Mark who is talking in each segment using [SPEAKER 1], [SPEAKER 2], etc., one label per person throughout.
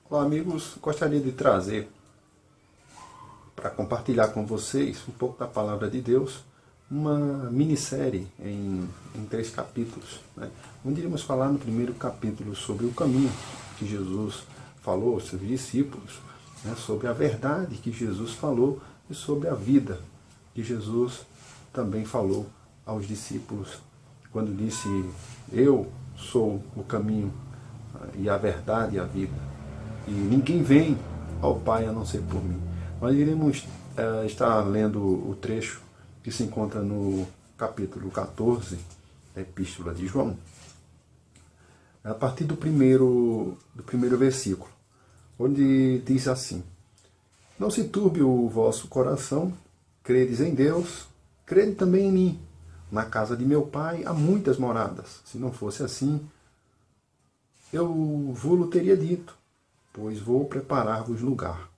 [SPEAKER 1] Olá, amigos. Gostaria de trazer para compartilhar com vocês um pouco da Palavra de Deus, uma minissérie em 3 capítulos, né? Onde iremos falar no primeiro capítulo sobre o caminho que Jesus falou aos seus discípulos, né? Sobre a verdade que Jesus falou e sobre a vida que Jesus também falou aos discípulos, quando disse: eu sou o caminho e a verdade e a vida, e ninguém vem ao Pai a não ser por mim. Nós iremos estar lendo o trecho que se encontra no capítulo 14 da Epístola de João, a partir do primeiro versículo, onde diz assim: não se turbe o vosso coração, credes em Deus, crede também em mim. Na casa de meu Pai há muitas moradas. Se não fosse assim, eu vos teria dito, pois vou preparar-vos lugar.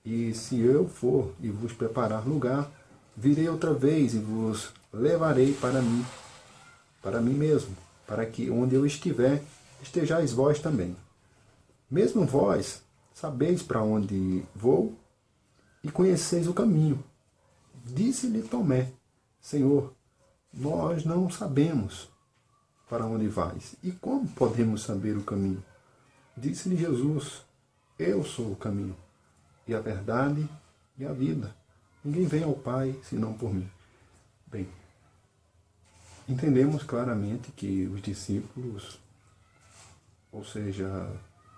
[SPEAKER 1] E se eu for e vos preparar lugar, virei outra vez e vos levarei para mim mesmo, para que onde eu estiver, estejais vós também. Mesmo vós sabeis para onde vou e conheceis o caminho. Disse-lhe Tomé: Senhor, nós não sabemos para onde vais, e como podemos saber o caminho? Disse-lhe Jesus: eu sou o caminho, e a verdade e a vida. Ninguém vem ao Pai senão por mim. Bem, entendemos claramente que os discípulos, ou seja,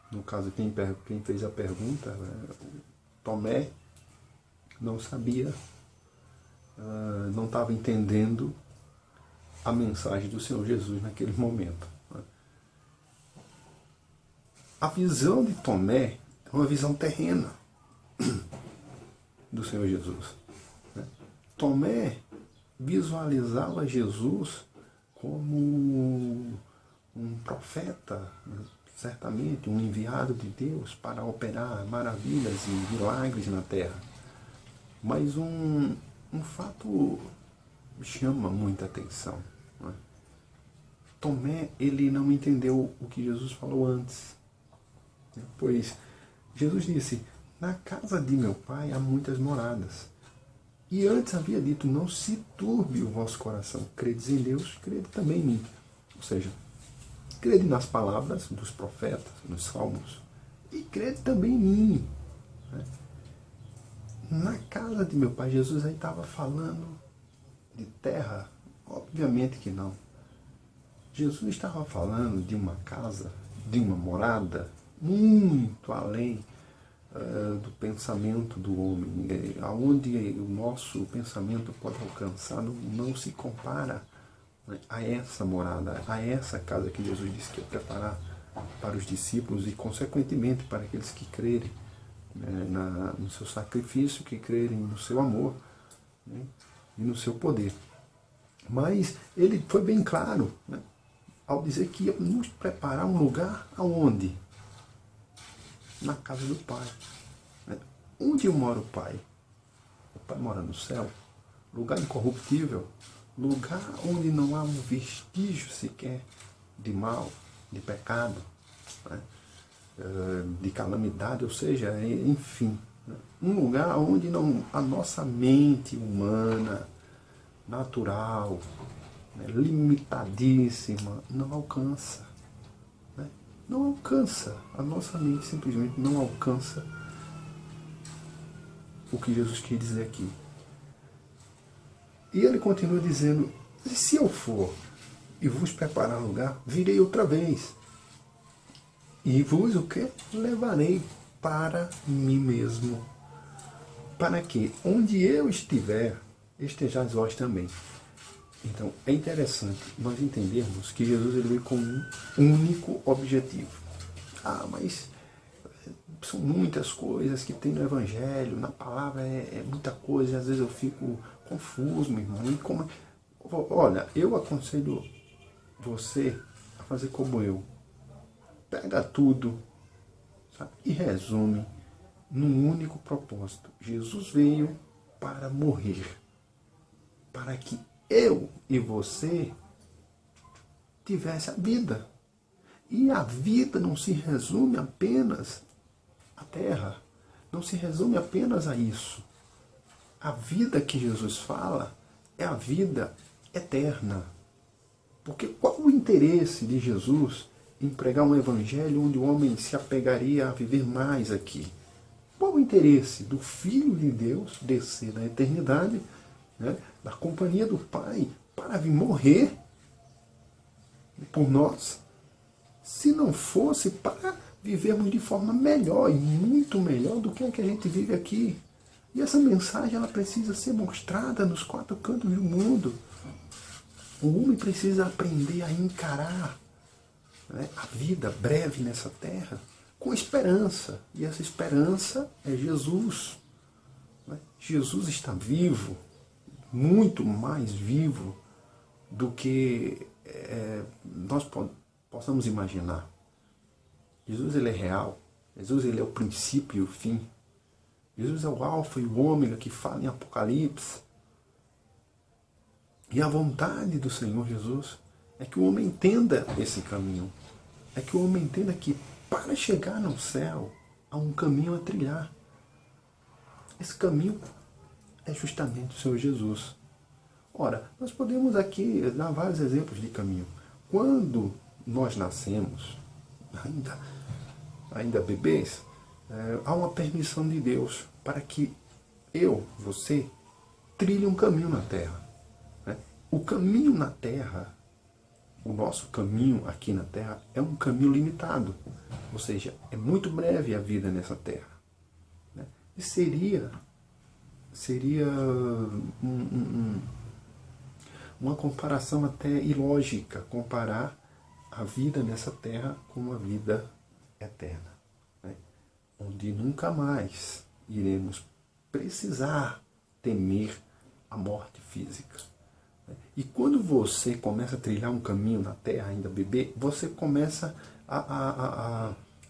[SPEAKER 1] no caso quem fez a pergunta, Tomé, não sabia, não estava entendendo a mensagem do Senhor Jesus naquele momento. A visão de Tomé é uma visão terrena do Senhor Jesus. Tomé visualizava Jesus como um profeta, certamente um enviado de Deus para operar maravilhas e milagres na terra. Mas um fato chama muita atenção. Tomé, ele não entendeu o que Jesus falou antes. Pois Jesus disse: na casa de meu Pai há muitas moradas. E antes havia dito: não se turbe o vosso coração. Credes em Deus, crede também em mim. Ou seja, crede nas palavras dos profetas, nos salmos, e crede também em mim. Na casa de meu Pai, Jesus aí estava falando de terra? Obviamente que não. Jesus estava falando de uma casa, de uma morada, muito além do pensamento do homem, aonde o nosso pensamento pode alcançar, não se compara, né, a essa morada, a essa casa que Jesus disse que ia preparar para os discípulos e, consequentemente, para aqueles que crerem, né, no seu sacrifício, que crerem no seu amor, né, e no seu poder. Mas ele foi bem claro, né, ao dizer que ia nos preparar um lugar aonde? Na casa do Pai. Onde mora o Pai? O Pai mora no céu, lugar incorruptível, lugar onde não há um vestígio sequer de mal, de pecado, né? De calamidade, ou seja, enfim, né? Um lugar onde a nossa mente humana, natural, né, limitadíssima, não alcança. Não alcança, a nossa mente simplesmente não alcança o que Jesus quer dizer aqui. E ele continua dizendo: e se eu for e vos preparar lugar, virei outra vez. E vos o quê? Levarei para mim mesmo. Para que onde eu estiver, estejais vós também. Então, é interessante nós entendermos que Jesus ele veio com um único objetivo. Mas são muitas coisas que tem no Evangelho, na palavra é muita coisa, e às vezes eu fico confuso, meu irmão. E como... Olha, eu aconselho você a fazer como eu. Pega tudo, sabe, e resume num único propósito. Jesus veio para morrer, para que eu e você tivesse a vida. E a vida não se resume apenas a terra. Não se resume apenas a isso. A vida que Jesus fala é a vida eterna. Porque qual o interesse de Jesus em pregar um evangelho onde o homem se apegaria a viver mais aqui? Qual o interesse do Filho de Deus descer na eternidade, né, da companhia do Pai, para vir morrer por nós, se não fosse para vivermos de forma melhor e muito melhor do que a gente vive aqui? E essa mensagem ela precisa ser mostrada nos 4 cantos do mundo. O homem precisa aprender a encarar, né, a vida breve nessa terra com esperança. E essa esperança é Jesus. Né? Jesus está vivo, muito mais vivo do que nós possamos imaginar. Jesus ele é real. Jesus ele é o princípio e o fim. Jesus é o alfa e o ômega que fala em Apocalipse. E a vontade do Senhor Jesus é que o homem entenda esse caminho. É que o homem entenda que para chegar no céu há um caminho a trilhar. Esse caminho é justamente o Senhor Jesus. Ora, nós podemos aqui dar vários exemplos de caminho. Quando nós nascemos, ainda bebês, há uma permissão de Deus para que você, trilhe um caminho na Terra. Né? O caminho na Terra, o nosso caminho aqui na Terra, é um caminho limitado. Ou seja, é muito breve a vida nessa Terra. Né? E seria uma comparação até ilógica, comparar a vida nessa Terra com uma vida eterna, né? Onde nunca mais iremos precisar temer a morte física. Né? E quando você começa a trilhar um caminho na Terra, ainda bebê, você começa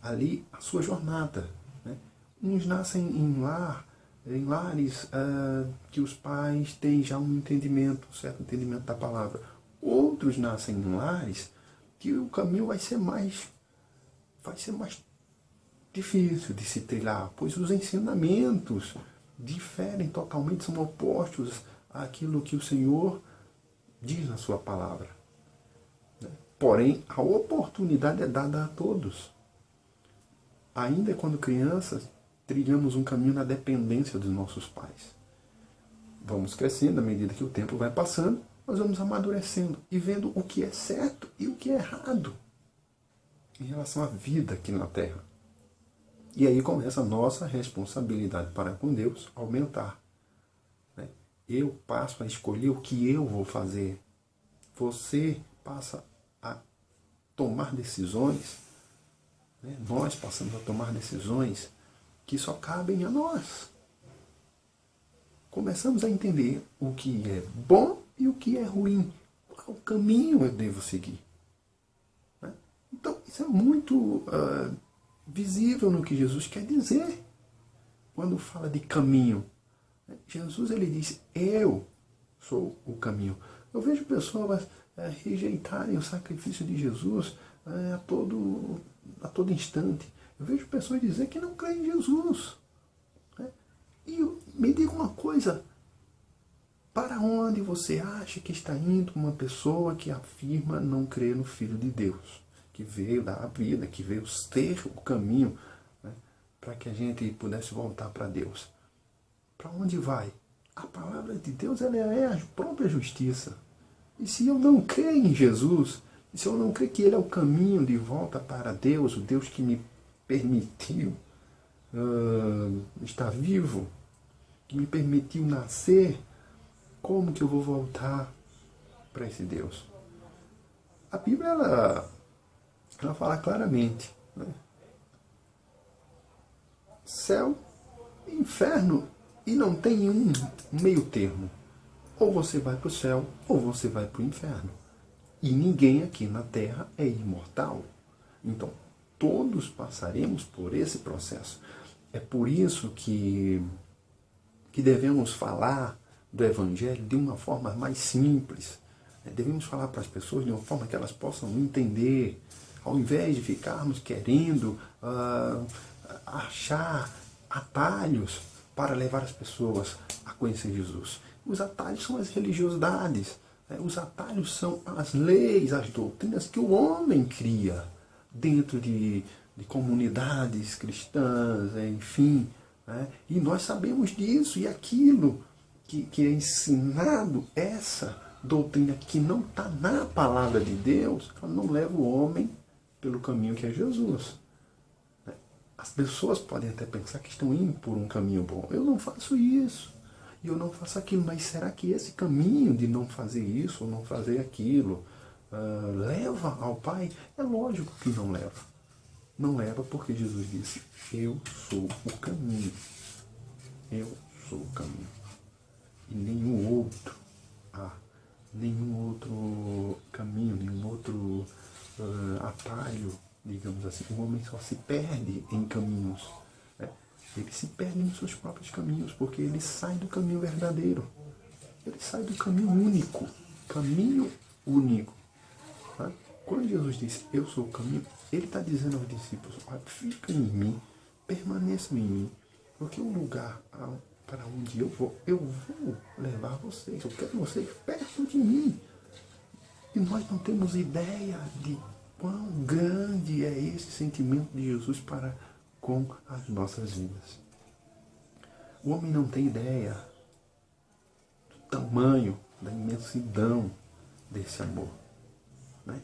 [SPEAKER 1] ali a sua jornada. Né? Uns nascem em lares que os pais têm já um entendimento, um certo entendimento da palavra. Outros nascem em lares que o caminho vai ser mais difícil de se trilhar, pois os ensinamentos diferem totalmente, são opostos àquilo que o Senhor diz na sua palavra. Porém, a oportunidade é dada a todos. Ainda quando crianças, trilhamos um caminho na dependência dos nossos pais. Vamos crescendo à medida que o tempo vai passando, nós vamos amadurecendo e vendo o que é certo e o que é errado em relação à vida aqui na Terra. E aí começa a nossa responsabilidade para com Deus aumentar. Né? Eu passo a escolher o que eu vou fazer. Você passa a tomar decisões. Né? Nós passamos a tomar decisões que só cabem a nós. Começamos a entender o que é bom e o que é ruim. Qual caminho eu devo seguir. Né? Então, isso é muito visível no que Jesus quer dizer. Quando fala de caminho. Jesus ele diz, eu sou o caminho. Eu vejo pessoas rejeitarem o sacrifício de Jesus a todo instante. Eu vejo pessoas dizer que não creem em Jesus. Né? E me diga uma coisa. Para onde você acha que está indo uma pessoa que afirma não crer no Filho de Deus? Que veio dar a vida, que veio ter o caminho, né, para que a gente pudesse voltar para Deus. Para onde vai? A palavra de Deus ela é a própria justiça. E se eu não crer em Jesus, e se eu não crer que Ele é o caminho de volta para Deus, o Deus que me permitiu estar vivo, que me permitiu nascer, como que eu vou voltar para esse Deus? A Bíblia ela fala claramente, né? Céu e inferno, e não tem um meio termo. Ou você vai para o céu, ou você vai para o inferno. E ninguém aqui na Terra é imortal. Então, todos passaremos por esse processo. É por isso que devemos falar do Evangelho de uma forma mais simples. Devemos falar para as pessoas de uma forma que elas possam entender, ao invés de ficarmos querendo achar atalhos para levar as pessoas a conhecer Jesus. Os atalhos são as religiosidades, né? Os atalhos são as leis, as doutrinas que o homem cria dentro de comunidades cristãs, enfim. Né? E nós sabemos disso, e aquilo que é ensinado, essa doutrina que não está na palavra de Deus, ela não leva o homem pelo caminho que é Jesus. As pessoas podem até pensar que estão indo por um caminho bom. Eu não faço isso, e eu não faço aquilo, mas será que esse caminho de não fazer isso ou não fazer aquilo leva ao Pai? É lógico que não leva. Não leva porque Jesus disse, eu sou o caminho. Eu sou o caminho. E nenhum outro caminho, nenhum outro atalho, digamos assim. O homem só se perde em caminhos. Né? Ele se perde nos seus próprios caminhos, porque ele sai do caminho verdadeiro. Ele sai do caminho único. Caminho único. Tá? Quando Jesus disse, eu sou o caminho, ele está dizendo aos discípulos, fiquem em mim, permaneçam em mim, porque o lugar para onde eu vou levar vocês. Eu quero vocês perto de mim. E nós não temos ideia de quão grande é esse sentimento de Jesus para com as nossas vidas. O homem não tem ideia do tamanho, da imensidão desse amor. Né?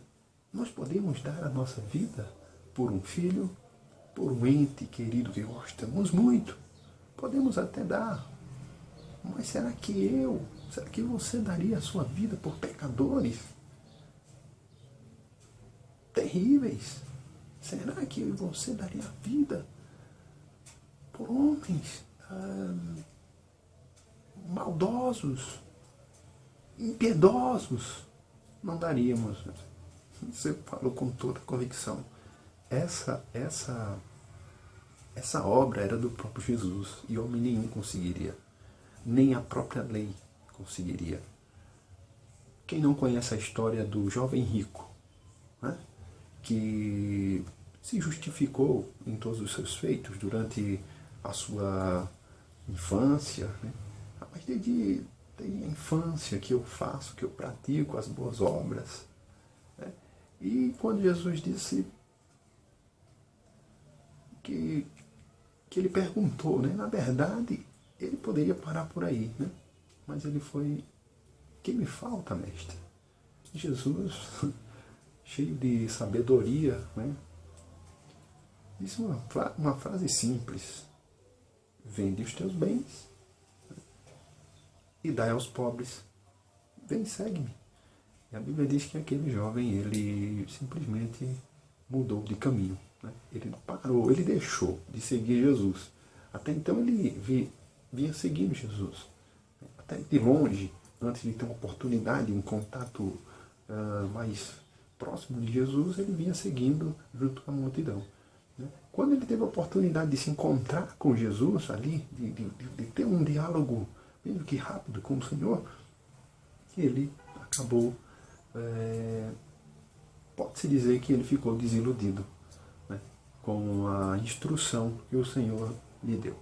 [SPEAKER 1] Nós podemos dar a nossa vida por um filho, por um ente querido que gostamos muito. Podemos até dar. Mas será que você daria a sua vida por pecadores terríveis? Será que você daria a vida por homens maldosos, impiedosos? Não daríamos. Você falou com toda convicção. Essa obra era do próprio Jesus, e homem nenhum conseguiria. Nem a própria lei conseguiria. Quem não conhece a história do jovem rico, né, que se justificou em todos os seus feitos durante a sua infância, né? Mas desde a infância que eu faço, que eu pratico as boas obras. Né? E quando Jesus disse que ele perguntou, né? Na verdade, ele poderia parar por aí, né? Mas ele foi, que me falta, mestre? Jesus, cheio de sabedoria, né? Disse uma frase simples: vende os teus bens, né, e dai aos pobres. Vem, segue-me. E a Bíblia diz que aquele jovem, ele simplesmente mudou de caminho. Né? Ele parou, ele deixou de seguir Jesus. Até então ele vinha seguindo Jesus. Até de longe, antes de ter uma oportunidade, um contato mais próximo de Jesus, ele vinha seguindo junto com a multidão. Né? Quando ele teve a oportunidade de se encontrar com Jesus ali, de ter um diálogo mesmo que rápido com o Senhor, ele acabou, pode-se dizer que ele ficou desiludido, né, com a instrução que o Senhor lhe deu.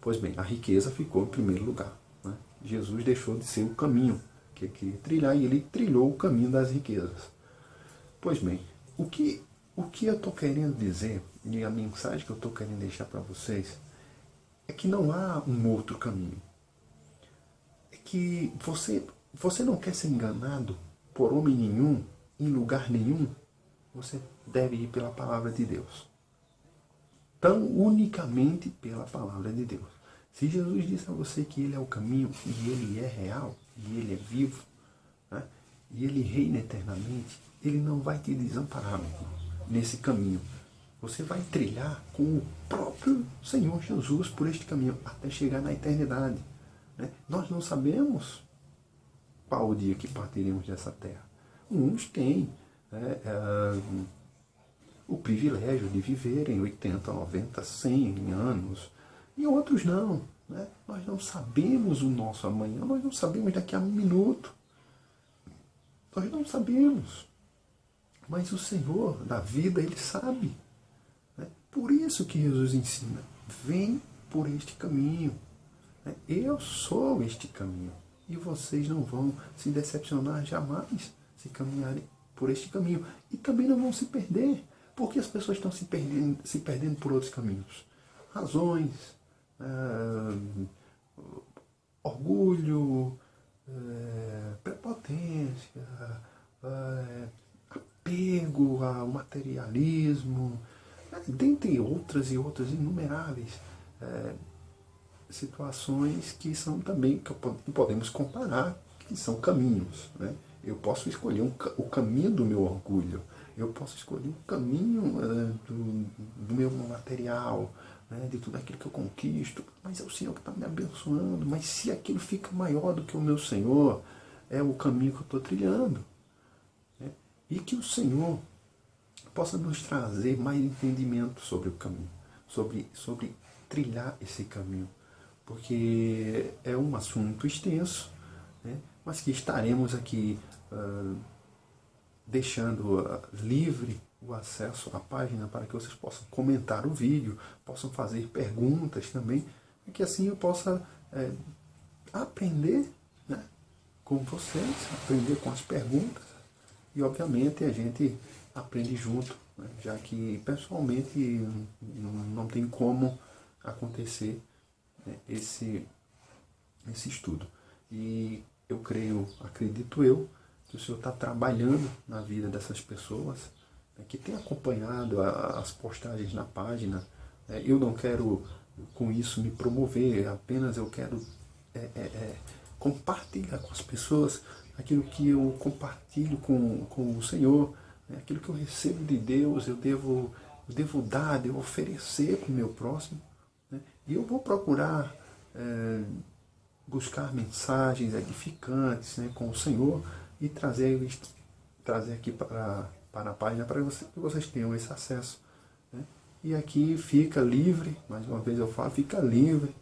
[SPEAKER 1] Pois bem, a riqueza ficou em primeiro lugar. Né? Jesus deixou de ser o caminho que ele queria trilhar, e ele trilhou o caminho das riquezas. Pois bem, o que eu estou querendo dizer, e a mensagem que eu estou querendo deixar para vocês, é que não há um outro caminho. É que você não quer ser enganado por homem nenhum, em lugar nenhum. Você deve ir pela palavra de Deus. Tão unicamente pela palavra de Deus. Se Jesus disse a você que Ele é o caminho, e Ele é real, e Ele é vivo, né, e Ele reina eternamente, Ele não vai te desamparar, meu irmão, nesse caminho. Você vai trilhar com o próprio Senhor Jesus por este caminho, até chegar na eternidade. Né? Nós não sabemos qual o dia que partiremos dessa terra. Uns têm o privilégio de viverem 80, 90, 100 anos, e outros não. Né? Nós não sabemos o nosso amanhã, nós não sabemos daqui a um minuto. Nós não sabemos. Mas o Senhor da vida, Ele sabe. Né? Por isso que Jesus ensina, vem por este caminho. Eu sou este caminho. E vocês não vão se decepcionar jamais se caminharem por este caminho. E também não vão se perder. Porque as pessoas estão se perdendo por outros caminhos. Razões, orgulho, prepotência, apego ao materialismo, dentre outras e outras inumeráveis situações que são também, que podemos comparar, que são caminhos. Né? Eu posso escolher o caminho do meu orgulho, eu posso escolher o caminho do meu material, né? De tudo aquilo que eu conquisto, mas é o Senhor que está me abençoando. Mas se aquilo fica maior do que o meu Senhor, é o caminho que eu estou trilhando. Né? E que o Senhor possa nos trazer mais entendimento sobre o caminho, sobre trilhar esse caminho, porque é um assunto extenso, né? Mas que estaremos aqui deixando livre o acesso à página para que vocês possam comentar o vídeo, possam fazer perguntas também, e que assim eu possa aprender, né, com vocês, aprender com as perguntas, e obviamente a gente aprende junto, né, já que pessoalmente não tem como acontecer, né, esse estudo. E eu acredito eu, que o Senhor está trabalhando na vida dessas pessoas, né, que tem acompanhado as postagens na página. Eu não quero com isso me promover, apenas eu quero compartilhar com as pessoas aquilo que eu compartilho com o Senhor, né, aquilo que eu recebo de Deus, eu devo dar, devo oferecer para o meu próximo. Né, e eu vou procurar buscar mensagens edificantes, né, com o Senhor, e trazer aqui para a página para que vocês tenham esse acesso. Né? E aqui fica livre, mais uma vez eu falo, fica livre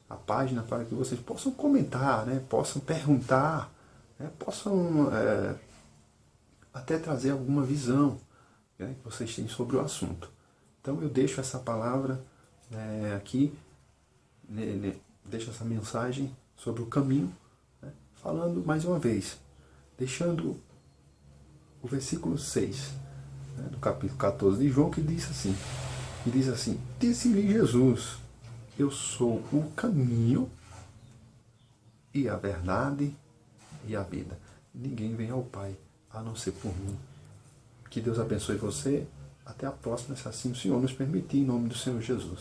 [SPEAKER 1] a página para que vocês possam comentar, né, possam perguntar, né, possam até trazer alguma visão, né, que vocês têm sobre o assunto. Então eu deixo essa palavra aqui, deixo essa mensagem sobre o caminho, né, falando mais uma vez, deixando o versículo 6, né, do capítulo 14 de João, que diz assim, disse-lhe Jesus, eu sou o caminho e a verdade e a vida. Ninguém vem ao Pai a não ser por mim. Que Deus abençoe você. Até a próxima, se assim o Senhor nos permitir, em nome do Senhor Jesus.